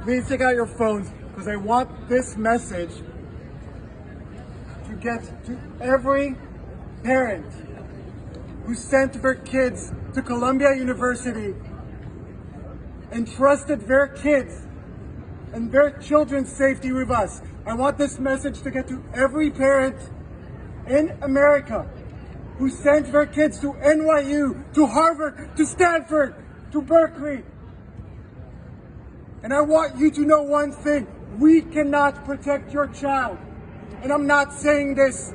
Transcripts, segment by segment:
please take out your phones because I want this message to get to every parent who sent their kids to Columbia University and trusted their kids and their children's safety with us. I want this message to get to every parent in America who sent their kids to NYU, to Harvard, to Stanford, to Berkeley. And I want you to know one thing: we cannot protect your child. And I'm not saying this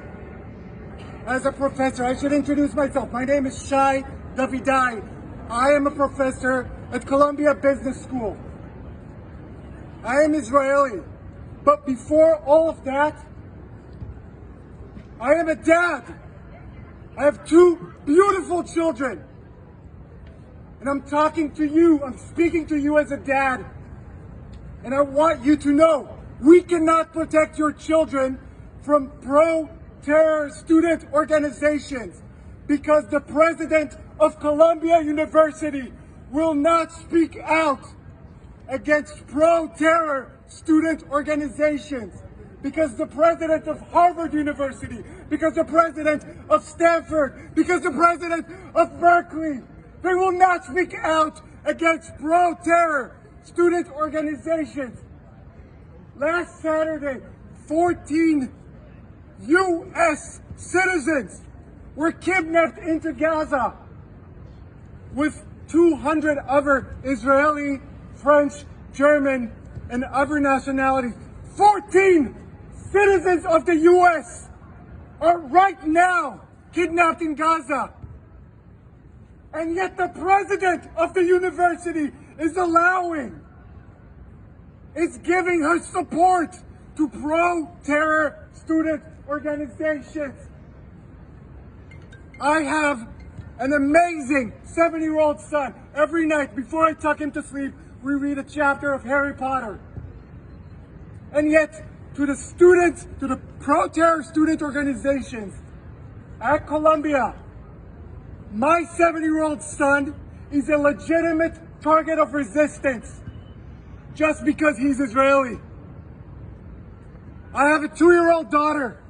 as a professor. I should introduce myself. My name is Shai Davidai. I am a professor at Columbia Business School. I am Israeli. But before all of that, I am a dad. I have 2 beautiful children. And I'm talking to you, I'm speaking to you as a dad. And I want you to know, we cannot protect your children from pro-terror student organizations because the president of Columbia University will not speak out against pro-terror student organizations, because the president of Harvard University, because the president of Stanford, because the president of Berkeley, they will not speak out against pro-terror student organizations. Last Saturday, 14 U.S. citizens were kidnapped into Gaza with 200 other Israeli, French, German, and other nationalities. 14 citizens of the U.S. are right now kidnapped in Gaza. And yet the president of the university is giving her support to pro-terror student organizations. I have an amazing 7-year-old son. Every night before I tuck him to sleep, we read a chapter of Harry Potter. And yet, to the students, to the pro-terror student organizations at Columbia, my 7-year-old son is a legitimate target of resistance just because he's Israeli. I have a 2-year-old daughter,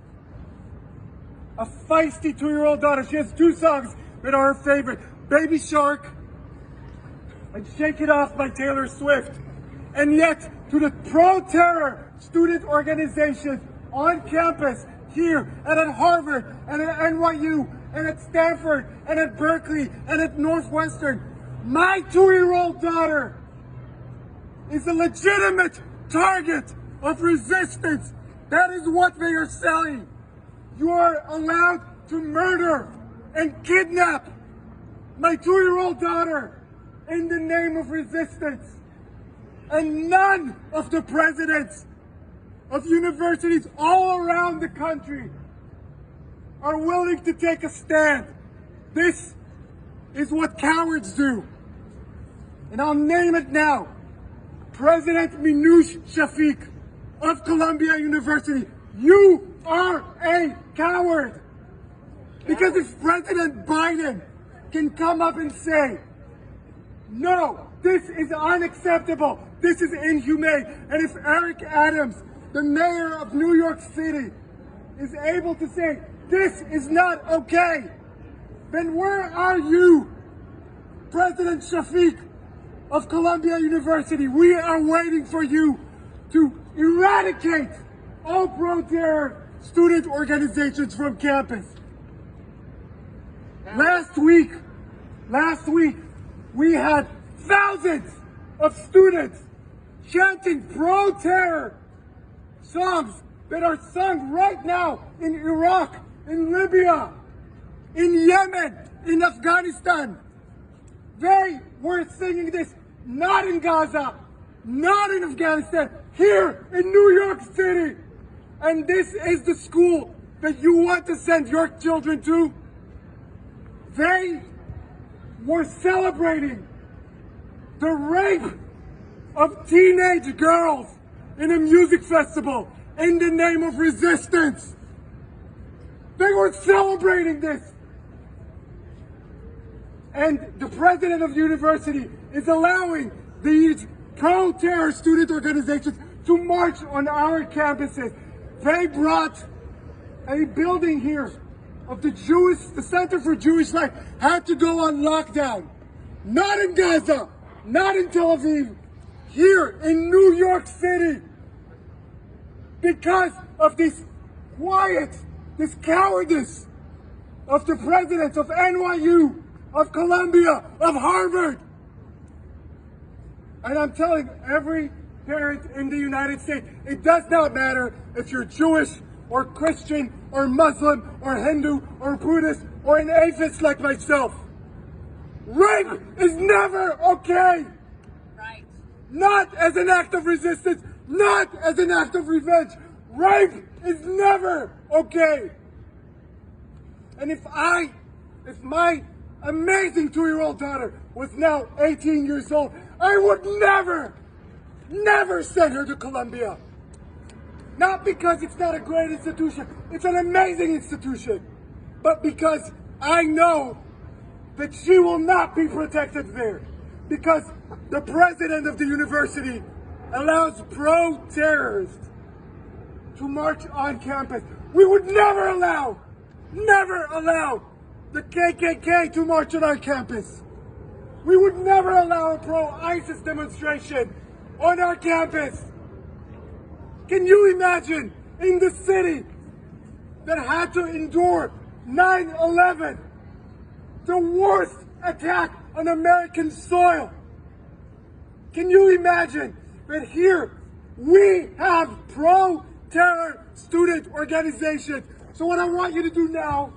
a feisty 2-year-old daughter. She has 2 songs that are her favorite: Baby Shark and Shake It Off by Taylor Swift. And yet, to the pro-terror student organizations on campus here and at Harvard and at NYU and at Stanford and at Berkeley and at Northwestern, my 2-year-old daughter is a legitimate target of resistance. That is what they are selling. You are allowed to murder and kidnap my 2-year-old daughter in the name of resistance. And none of the presidents of universities all around the country are willing to take a stand. This is what cowards do. And I'll name it now. President Minouche Shafik of Columbia University, you are a coward. Because if President Biden can come up and say, no, this is unacceptable, this is inhumane, and if Eric Adams, the mayor of New York City, is able to say, this is not okay, then where are you, President Shafik of Columbia University? We are waiting for you to eradicate all pro-terror student organizations from campus. Last week, we had thousands of students chanting pro-terror songs that are sung right now in Iraq, in Libya, in Yemen, in Afghanistan. They were singing this not in Gaza, not in Afghanistan, here in New York City. And this is the school that you want to send your children to? They were celebrating the rape of teenage girls in a music festival in the name of resistance. They were celebrating this. And the president of the university is allowing these pro-terror student organizations to march on our campuses. They brought a building here of the Center for Jewish Life had to go on lockdown. Not in Gaza, not in Tel Aviv, here in New York City. Because of this cowardice of the presidents of NYU, of Columbia, of Harvard. And I'm telling every parent in the United States, it does not matter if you're Jewish or Christian or Muslim or Hindu or Buddhist or an atheist like myself. Rape is never okay. Right. Not as an act of resistance, not as an act of revenge. Rape is never okay. And if my amazing 2-year-old daughter was now 18 years old, I would never send her to Columbia. Not because it's not a great institution, it's an amazing institution, but because I know that she will not be protected there. Because the president of the university allows pro-terrorists to march on campus. We would never allow the KKK to march on our campus. We would never allow a pro-ISIS demonstration on our campus. Can you imagine in the city that had to endure 9/11, the worst attack on American soil? Can you imagine that here we have pro-terror student organizations? So what I want you to do now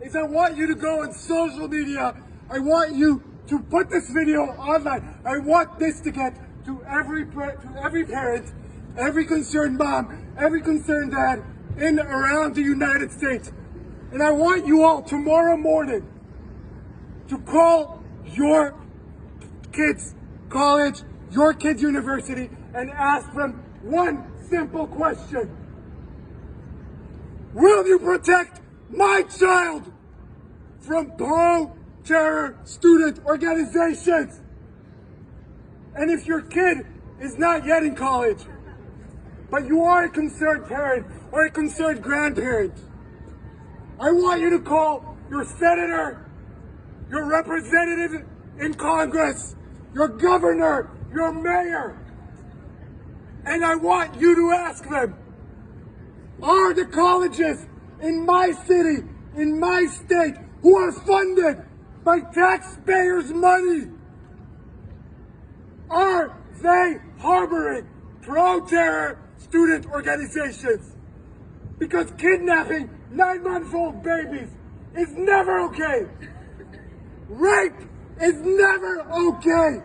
is I want you to go on social media. I want you to put this video online. I want this to get to every parent, every concerned mom, every concerned dad in around the United States. And I want you all tomorrow morning to call your kids' college, your kids' university, and ask them one simple question. Will you protect my child from pro-terror student organizations? And if your kid is not yet in college, but you are a concerned parent or a concerned grandparent, I want you to call your senator, your representative in Congress, your governor, your mayor, and I want you to ask them, are the colleges in my city, in my state, who are funded by taxpayers' money, are they harboring pro-terror student organizations? Because kidnapping 9-month-old babies is never okay. Rape is never okay.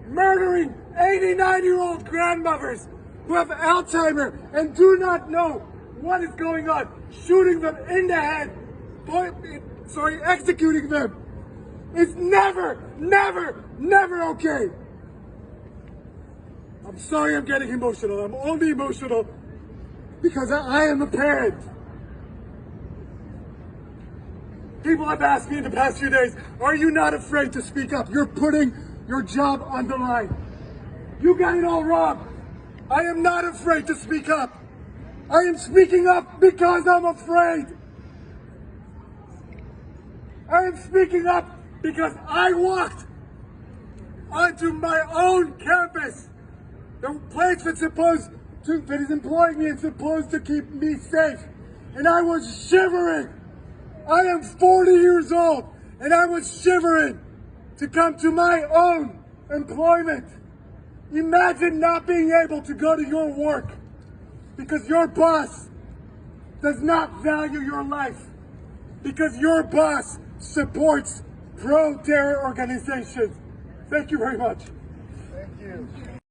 Murdering 89-year-old grandmothers who have Alzheimer's and do not know what is going on, shooting them in the head, executing them, is never okay. I'm sorry I'm getting emotional. I'm only emotional because I am a parent. People have asked me in the past few days, are you not afraid to speak up? You're putting your job on the line. You got it all wrong. I am not afraid to speak up. I am speaking up because I'm afraid. I am speaking up because I walked onto my own campus, the place that is employing me and supposed to keep me safe, and I was shivering. I am 40 years old, and I was shivering to come to my own employment. Imagine not being able to go to your work because your boss does not value your life, because your boss supports pro-terror organizations. Thank you very much. Thank you.